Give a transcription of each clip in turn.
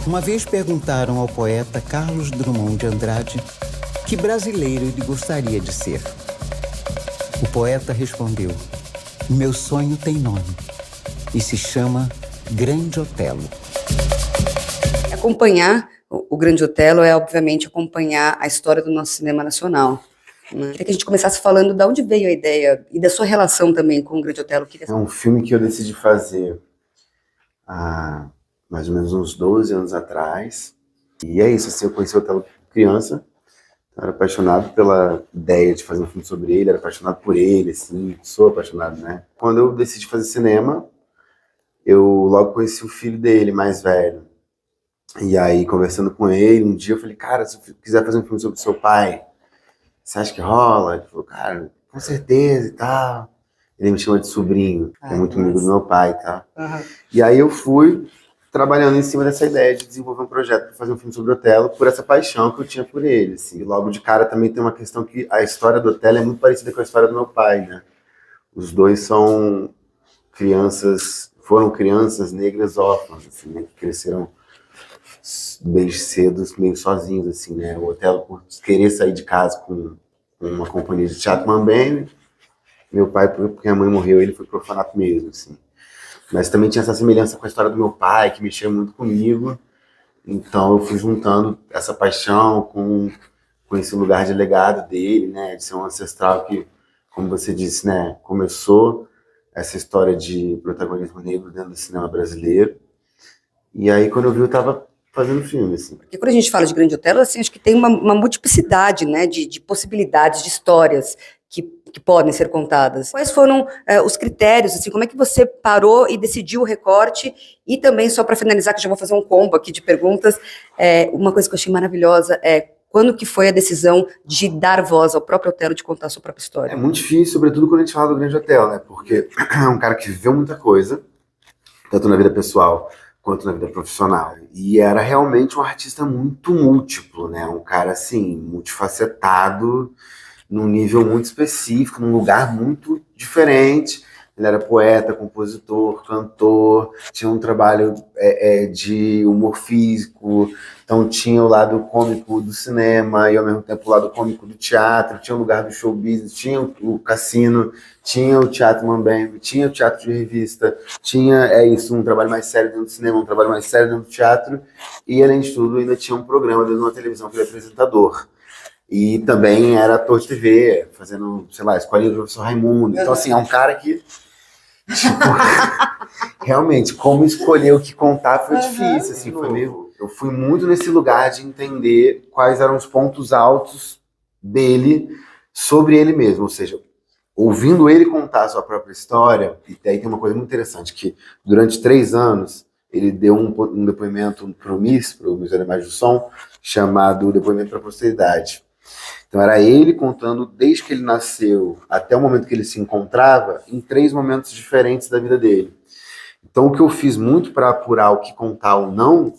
Uma vez perguntaram ao poeta Carlos Drummond de Andrade que brasileiro ele gostaria de ser. O poeta respondeu: meu sonho tem nome e se chama Grande Otelo. Acompanhar o Grande Otelo é, obviamente, acompanhar a história do nosso cinema nacional. Queria que a gente começasse falando de onde veio a ideia e da sua relação também com o Grande Otelo. É um filme que eu decidi fazer há mais ou menos uns 12 anos atrás. E é isso, assim, eu conheci o Otelo criança, eu era apaixonado pela ideia de fazer um filme sobre ele, era apaixonado por ele, assim, sou apaixonado, né? Quando eu decidi fazer cinema, eu logo conheci o filho dele, mais velho. E aí, conversando com ele, um dia eu falei, cara, se eu quiser fazer um filme sobre seu pai, você acha que rola? Ele falou, cara, com certeza e tal. Ele me chama de sobrinho, que é muito amigo do meu pai e tal. E aí eu fui trabalhando em cima dessa ideia de desenvolver um projeto para fazer um filme sobre o Otelo, por essa paixão que eu tinha por ele, assim. E logo de cara também tem uma questão que a história do Otelo é muito parecida com a história do meu pai, né? Os dois são foram crianças negras órfãs, assim, né? Que cresceram bem cedo, meio sozinhos, assim, né? O Otelo, por querer sair de casa com uma companhia de teatro Mambembe, meu pai, porque a mãe morreu, ele foi pro orfanato mesmo, assim. Mas também tinha essa semelhança com a história do meu pai, que mexia muito comigo. Então eu fui juntando essa paixão com esse lugar de legado dele, né? De ser um ancestral que, como você disse, né? Começou essa história de protagonismo negro dentro do cinema brasileiro. E aí, quando eu vi, eu tava fazendo filme, assim. Porque quando a gente fala de Grande Otelo, assim, acho que tem uma multiplicidade, né, de possibilidades, de histórias que podem ser contadas. Quais foram os critérios, assim, como é que você parou e decidiu o recorte? E também, só para finalizar, que eu já vou fazer um combo aqui de perguntas, uma coisa que eu achei maravilhosa é quando que foi a decisão de dar voz ao próprio Otelo, de contar a sua própria história? É muito difícil, sobretudo quando a gente fala do Grande Otelo, né? Porque é um cara que viveu muita coisa, tanto na vida pessoal quanto na vida profissional. E era realmente um artista muito múltiplo, né? Um cara, assim, multifacetado, num nível muito específico, num lugar muito diferente. Ele era poeta, compositor, cantor, tinha um trabalho de humor físico, então tinha o lado cômico do cinema e ao mesmo tempo o lado cômico do teatro, tinha o lugar do show business, tinha o cassino, tinha o teatro Mambembe, tinha o teatro de revista, tinha, um trabalho mais sério dentro do cinema, um trabalho mais sério dentro do teatro, e além de tudo ainda tinha um programa dentro de uma televisão que ele é apresentador. E também era ator de TV, fazendo, sei lá, Escolinha do Professor Raimundo. Então, assim, é um cara que, tipo, realmente, como escolher o que contar foi difícil, assim, eu fui muito nesse lugar de entender quais eram os pontos altos dele sobre ele mesmo, ou seja, ouvindo ele contar a sua própria história. E aí tem uma coisa muito interessante, que durante 3 anos ele deu um depoimento para o Museu da Imagem do Som, chamado Depoimento para a Posteridade. Então era ele contando desde que ele nasceu até o momento que ele se encontrava, em 3 momentos diferentes da vida dele. Então o que eu fiz muito para apurar o que contar ou não,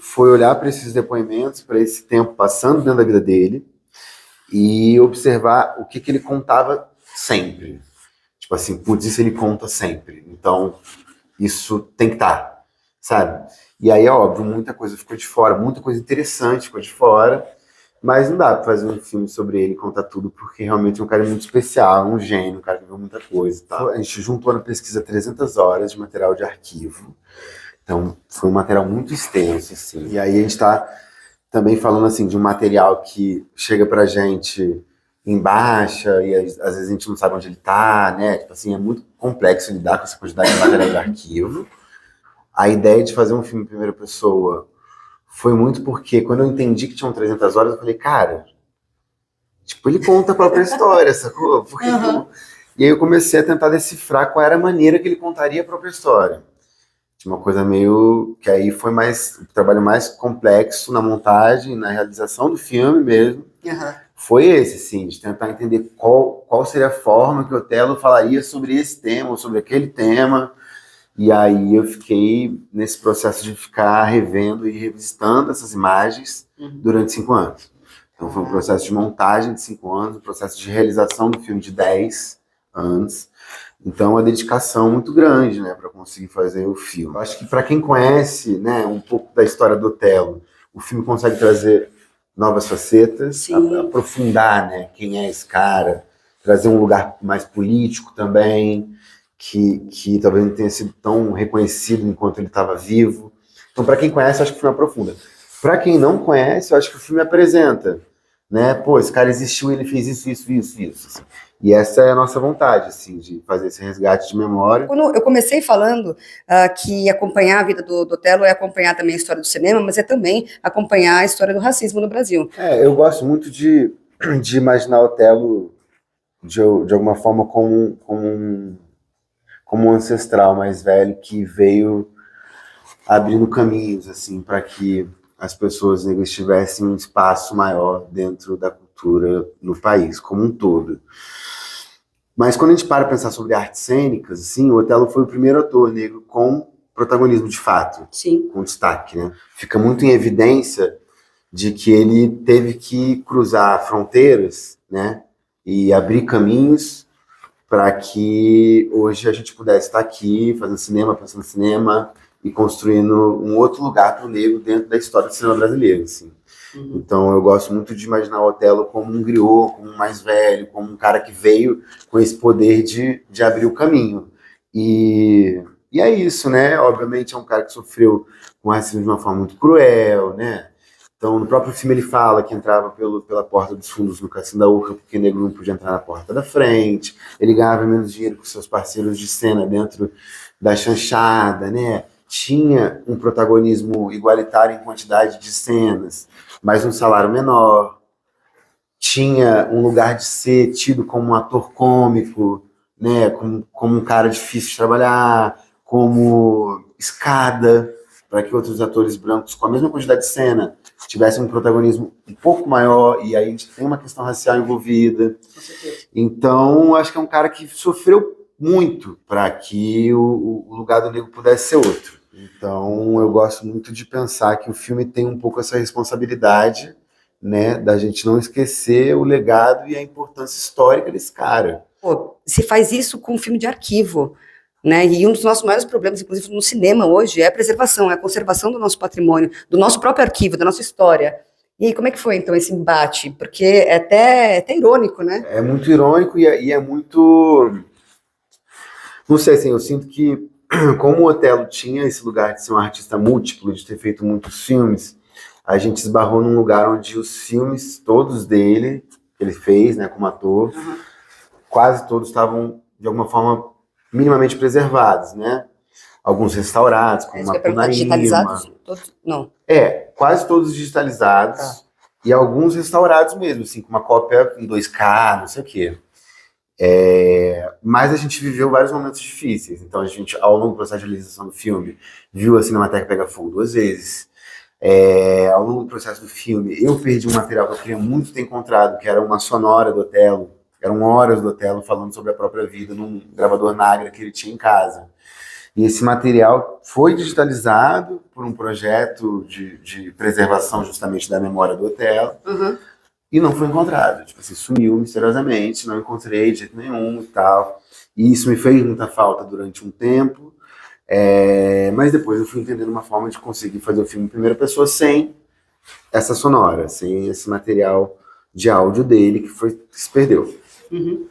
foi olhar para esses depoimentos, para esse tempo passando dentro da vida dele, e observar o que ele contava sempre. Tipo assim, putz, isso ele conta sempre. Então isso tem que estar, sabe? E aí é óbvio, muita coisa ficou de fora, muita coisa interessante ficou de fora, mas não dá pra fazer um filme sobre ele e contar tudo, porque realmente é um cara muito especial, um gênio, um cara que viu muita coisa e tal. A gente juntou na pesquisa 300 horas de material de arquivo, então foi um material muito extenso, assim. E aí a gente tá também falando, assim, de um material que chega pra gente em baixa, e às vezes a gente não sabe onde ele tá, né? Tipo assim, é muito complexo lidar com essa quantidade de material de arquivo. A ideia de fazer um filme em primeira pessoa foi muito porque, quando eu entendi que tinham 300 horas, eu falei, cara, tipo, ele conta a própria história, sacou? Porque, e aí eu comecei a tentar decifrar qual era a maneira que ele contaria a própria história. Tinha uma coisa meio... que aí foi o trabalho mais complexo na montagem, na realização do filme mesmo. Foi esse, sim, de tentar entender qual seria a forma que o Otelo falaria sobre esse tema, ou sobre aquele tema. E aí eu fiquei nesse processo de ficar revendo e revisitando essas imagens durante 5 anos. Então foi um processo de montagem de 5 anos, um processo de realização do filme de 10 anos. Então, é uma dedicação muito grande, né, para conseguir fazer o filme. Eu acho que para quem conhece, né, um pouco da história do Otelo, o filme consegue trazer novas facetas, aprofundar, né, quem é esse cara, trazer um lugar mais político também, que talvez não tenha sido tão reconhecido enquanto ele estava vivo. Então, para quem conhece, eu acho que o filme aprofunda. Para quem não conhece, eu acho que o filme apresenta, né? Pô, esse cara existiu, ele fez isso. Assim. E essa é a nossa vontade, assim, de fazer esse resgate de memória. Quando eu comecei falando que acompanhar a vida do Otelo é acompanhar também a história do cinema, mas é também acompanhar a história do racismo no Brasil. Eu gosto muito de imaginar Otelo de alguma forma como um ancestral mais velho que veio abrindo caminhos, assim, para que as pessoas negras tivessem um espaço maior dentro da cultura no país como um todo. Mas quando a gente para pensar sobre artes cênicas, assim, o Otelo foi o primeiro ator negro com protagonismo de fato, Sim. com destaque, né? Fica muito em evidência de que ele teve que cruzar fronteiras, né, e abrir caminhos para que hoje a gente pudesse estar aqui fazendo cinema, pensando em cinema e construindo um outro lugar para o negro dentro da história do cinema brasileiro, assim. Então eu gosto muito de imaginar o Otelo como um griot, como um mais velho, como um cara que veio com esse poder de abrir o caminho. E é isso, né? Obviamente é um cara que sofreu com racismo de uma forma muito cruel, né? Então no próprio filme ele fala que entrava pela porta dos fundos no Cassino da Urca porque negro não podia entrar na porta da frente, ele ganhava menos dinheiro que seus parceiros de cena dentro da chanchada, né? Tinha um protagonismo igualitário em quantidade de cenas, mas um salário menor, tinha um lugar de ser tido como um ator cômico, né, como um cara difícil de trabalhar, como escada, para que outros atores brancos com a mesma quantidade de cena tivessem um protagonismo um pouco maior, e aí a gente tem uma questão racial envolvida. Então, acho que é um cara que sofreu muito para que o lugar do negro pudesse ser outro. Então, eu gosto muito de pensar que o filme tem um pouco essa responsabilidade, né, da gente não esquecer o legado e a importância histórica desse cara. Pô, se faz isso com um filme de arquivo, né? E um dos nossos maiores problemas, inclusive no cinema hoje, é a preservação, é a conservação do nosso patrimônio, do nosso próprio arquivo, da nossa história. E aí, como é que foi, então, esse embate? Porque é até irônico, né? É muito irônico e é muito... Não sei, assim, eu sinto que como o Otelo tinha esse lugar de ser um artista múltiplo, de ter feito muitos filmes, a gente esbarrou num lugar onde os filmes, todos dele, que ele fez, né, como ator, quase todos estavam, de alguma forma, minimamente preservados, né? Alguns restaurados, como Macunaíma. Digitalizados? Todos? Não. Quase todos digitalizados, e alguns restaurados mesmo, assim, com uma cópia em 2K, não sei o quê. Mas a gente viveu vários momentos difíceis, então a gente, ao longo do processo de realização do filme, viu a Cinemateca pegar fogo 2 vezes. Ao longo do processo do filme, eu perdi um material que eu queria muito ter encontrado, que era uma sonora do Otelo, eram horas do Otelo falando sobre a própria vida num gravador Nagra que ele tinha em casa. E esse material foi digitalizado por um projeto de preservação justamente da memória do Otelo. E não foi encontrado, tipo assim, sumiu misteriosamente, não encontrei de jeito nenhum e tal. E isso me fez muita falta durante um tempo, mas depois eu fui entendendo uma forma de conseguir fazer o filme em primeira pessoa sem essa sonora, sem esse material de áudio dele que se perdeu.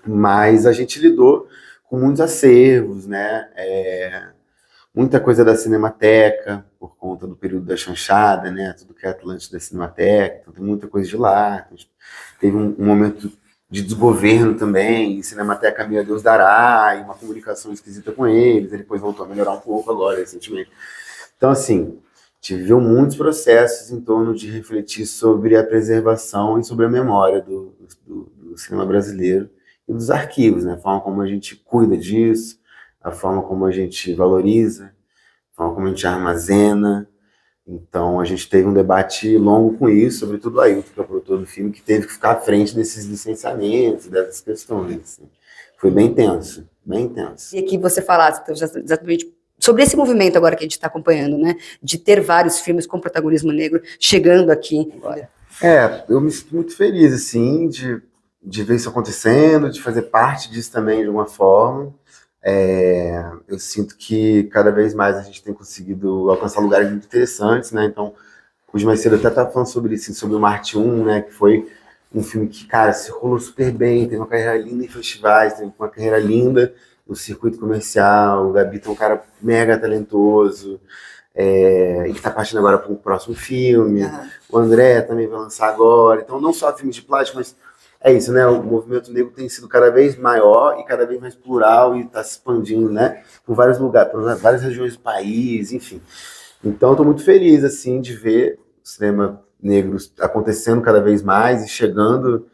Mas a gente lidou com muitos acervos, né? Muita coisa da Cinemateca, por conta do período da chanchada, né? Tudo que é Atlântida da Cinemateca, então tem muita coisa de lá. Teve um momento de desgoverno também, e Cinemateca, meu Deus dará, e uma comunicação esquisita com eles, e depois voltou a melhorar um pouco agora, recentemente. Então, assim, a gente viveu muitos processos em torno de refletir sobre a preservação e sobre a memória do cinema brasileiro e dos arquivos, né? A forma como a gente cuida disso, a forma como a gente valoriza, a forma como a gente armazena. Então a gente teve um debate longo com isso, sobretudo o Ailton, que é o produtor do filme, que teve que ficar à frente desses licenciamentos, dessas questões. Assim. Foi bem tenso, bem tenso. E aqui você falasse então, exatamente sobre esse movimento agora que a gente está acompanhando, né? De ter vários filmes com protagonismo negro chegando aqui agora. Eu me sinto muito feliz, assim, de ver isso acontecendo, de fazer parte disso também de alguma forma. Eu sinto que cada vez mais a gente tem conseguido alcançar lugares muito interessantes, né? Então, hoje mais cedo eu até estava falando sobre isso, sobre o Marte 1, né? Que foi um filme que, cara, circulou super bem, teve uma carreira linda em festivais, teve uma carreira linda no circuito comercial. O Gabi é um cara mega talentoso, e que está partindo agora para um próximo filme. O André também vai lançar agora. Então, não só filmes de plástico, mas é isso, né? O movimento negro tem sido cada vez maior e cada vez mais plural e está se expandindo, né? Por vários lugares, por várias regiões do país, enfim. Então, eu estou muito feliz, assim, de ver o cinema negro acontecendo cada vez mais e chegando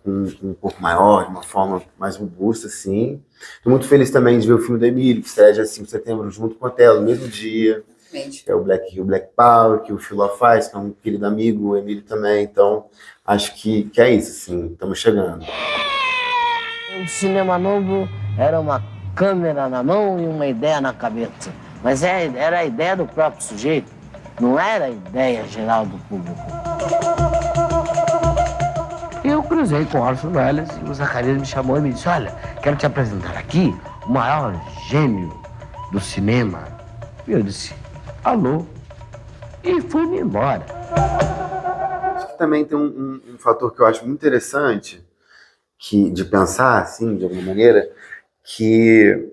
um pouco maior, de uma forma mais robusta, assim. Estou muito feliz também de ver o filme do Emílio, que estreia dia 5 de setembro, junto com o Otelo, no mesmo dia. Que é o Black Power, que o Filó faz, que é um querido amigo, o Emílio também. Então, acho que é isso, assim, estamos chegando. O cinema novo era uma câmera na mão e uma ideia na cabeça. Mas era a ideia do próprio sujeito, não era a ideia geral do público. Eu cruzei com o Orson Welles e o Zacarias me chamou e me disse: olha, quero te apresentar aqui o maior gênio do cinema. E eu disse: alô? E fui-me embora. Acho que também tem um fator que eu acho muito interessante de pensar, assim, de alguma maneira, que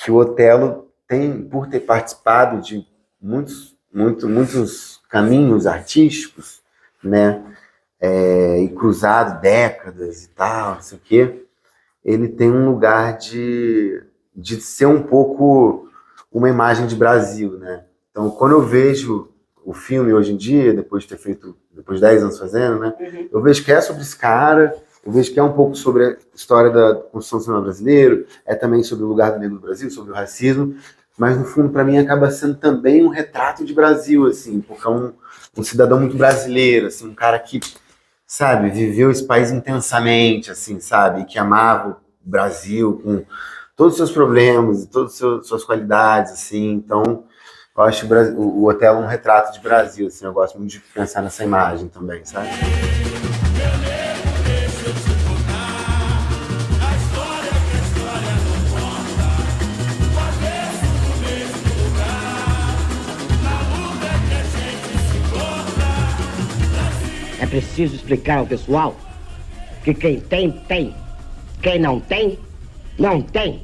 o Otelo tem, por ter participado de muitos caminhos artísticos, né, e cruzado décadas e tal, não sei o quê, ele tem um lugar de ser um pouco uma imagem de Brasil, né? Então, quando eu vejo o filme hoje em dia, depois de 10 anos fazendo, né, eu vejo que é sobre esse cara, eu vejo que é um pouco sobre a história da construção do cinema brasileiro, é também sobre o lugar do negro no Brasil, sobre o racismo, mas no fundo, para mim, acaba sendo também um retrato de Brasil, assim, porque é um cidadão muito brasileiro, assim, um cara que, sabe, viveu esse país intensamente, assim, sabe, que amava o Brasil com todos os seus problemas e todas as suas qualidades, assim. Então, eu acho o Otelo um retrato de Brasil, assim, eu gosto muito de pensar nessa imagem também, sabe? É preciso explicar ao pessoal que quem tem, tem. Quem não tem, não tem.